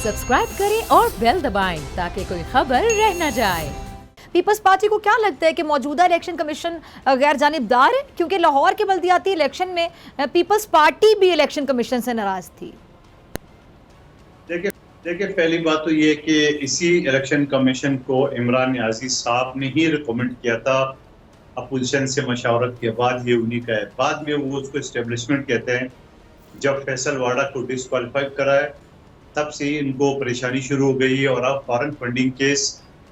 Subscribe करें और bell दबाएं ताकि कोई खबर रह न जाए। पीपल्स पार्टी को क्या लगता है कि मौजूदा इलेक्शन कमीशन गैर जानिबदार है? क्योंकि लाहौर के बल्दियाती इलेक्शन में पीपल्स पार्टी भी इलेक्शन कमीशन से नाराज थी। देखिए पहली बात तो ये कि इसी इलेक्शन कमीशन को इमरान नियाज़ी साहब ने ही रिकमेंड किया था। अपोजिशन से मशावरत के बाद ये उन्हीं का है। बाद में वो उसको इस्टेब्लिशमेंट कहते हैं। जब फैसल वाडा को डिस्क्वालीफाई कराए तब से ही इनको परेशानी शुरू हो गई और अब फॉरेन फंडिंग केस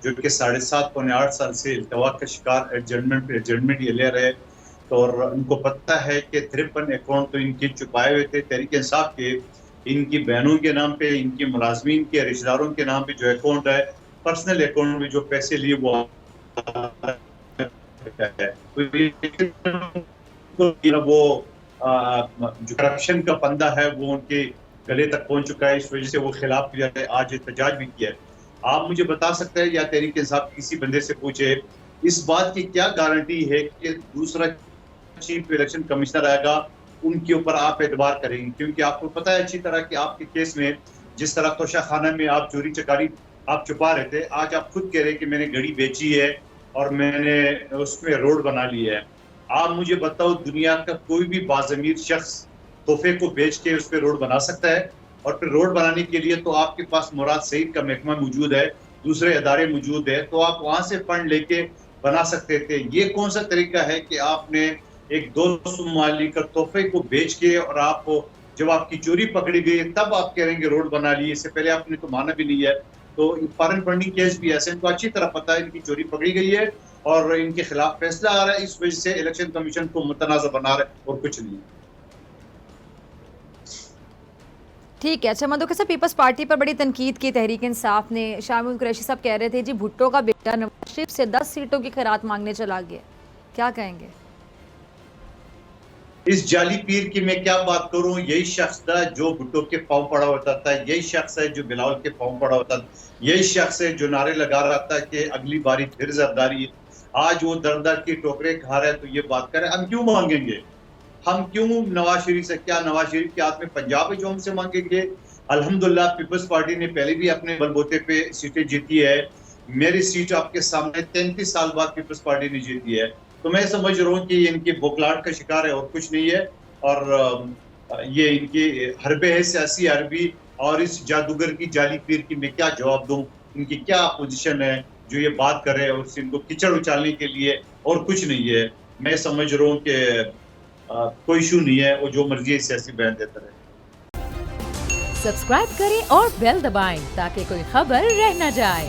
जो कि 7.5 पौने 8 साल से इल्तवा का शिकार एडजमेंट ये ले रहे, तो और उनको पता है कि 53 अकाउंट तो इनके छुपाए हुए थे तहरीक इंसाफ के, इनकी बहनों के नाम पे, इनकी मुलाजमीन के रिश्तेदारों के नाम पे जो अकाउंट है, पर्सनल अकाउंट में जो पैसे लिए वो जो करप्शन का फंदा है वो उनके गले तक पहुंच चुका है। इस वजह से वो खिलाफ किया है, आज एहतजाज भी किया है। आप मुझे बता सकते हैं या तहरीक इंसाफ किसी बंदे से पूछे इस बात की क्या गारंटी है कि दूसरा चीफ इलेक्शन कमिश्नर आएगा उनके ऊपर आप एतबार करेंगे? क्योंकि आपको पता है अच्छी तरह कि आपके केस में जिस तरह तोशा खाना में आप चोरी चकारी आप छुपा रहे थे, आज आप खुद कह रहे हैं कि मैंने घड़ी बेची है और मैंने उसमें रोड बना ली है। आप मुझे बताओ दुनिया का कोई भी बाज़मीर शख्स तोहफे को बेच के उस पर रोड बना सकता है? और फिर रोड बनाने के लिए तो आपके पास मुराद सईद का महकमा मौजूद है, दूसरे अदारे मौजूद है, तो आप वहां से फंड लेके बना सकते थे। ये कौन सा तरीका है कि आपने एक 200 माली का तोहफे को बेच के और आप जब आपकी चोरी पकड़ी गई तब आप कह रहे हैं रोड बना ली, इससे पहले आपने तो माना भी नहीं है। तो फॉरेन फंडिंग केस भी ऐसे इनको अच्छी तरह पता है इनकी चोरी पकड़ी गई है और इनके खिलाफ फैसला आ रहा है, इस वजह से इलेक्शन कमीशन को मुतनाज़ बना रहे और कुछ नहीं। ठीक है, अच्छा मधु कैसे पीपल्स पार्टी पर बड़ी तनकीद की तहरीक इंसाफ ने। शामिल कुरैशी साहब कह रहे थे जी भुट्टो का बेटा नवाज शरीफ से 10 सीटों की खैरात मांगने चला गया, क्या कहेंगे? इस जाली पीर की मैं क्या बात करूं, यही शख्स था जो भुट्टो के पांव पड़ा होता था, यही शख्स है जो बिलावल के पांव पड़ा होता था, यही शख्स है जो नारे लगा रहा था कि अगली बारी फिर जरदारी। आज वो दर दर की टोकरे खा रहे हैं तो ये बात करें हम क्यों मांगेंगे? हम क्यों नवाज शरीफ से, क्या नवाज शरीफ के हाथ में पंजाब है जो हमसे मांगेंगे? अल्हम्दुलिल्लाह पीपल्स पार्टी ने पहले भी अपने बलबूते पे सीटें जीती है। मेरी सीट आपके सामने 33 साल बाद पीपल्स पार्टी ने जीती है, तो मैं समझ रहा हूँ कि इनकी बोखलाहट का शिकार है और कुछ नहीं है। और ये इनकी हरबे है सियासी अरबी और इस जादूगर की जाली पीर की मैं क्या जवाब दूं? इनकी क्या अपोजिशन है जो ये बात कर रहे हैं और इनको कीचड़ उछालने के लिए और कुछ नहीं है। मैं समझ रहा हूँ कि कोई इशू नहीं है, वो जो मर्जी सियासी बयान देता रहे। सब्सक्राइब करें और बेल दबाएं ताकि कोई खबर रह न जाए।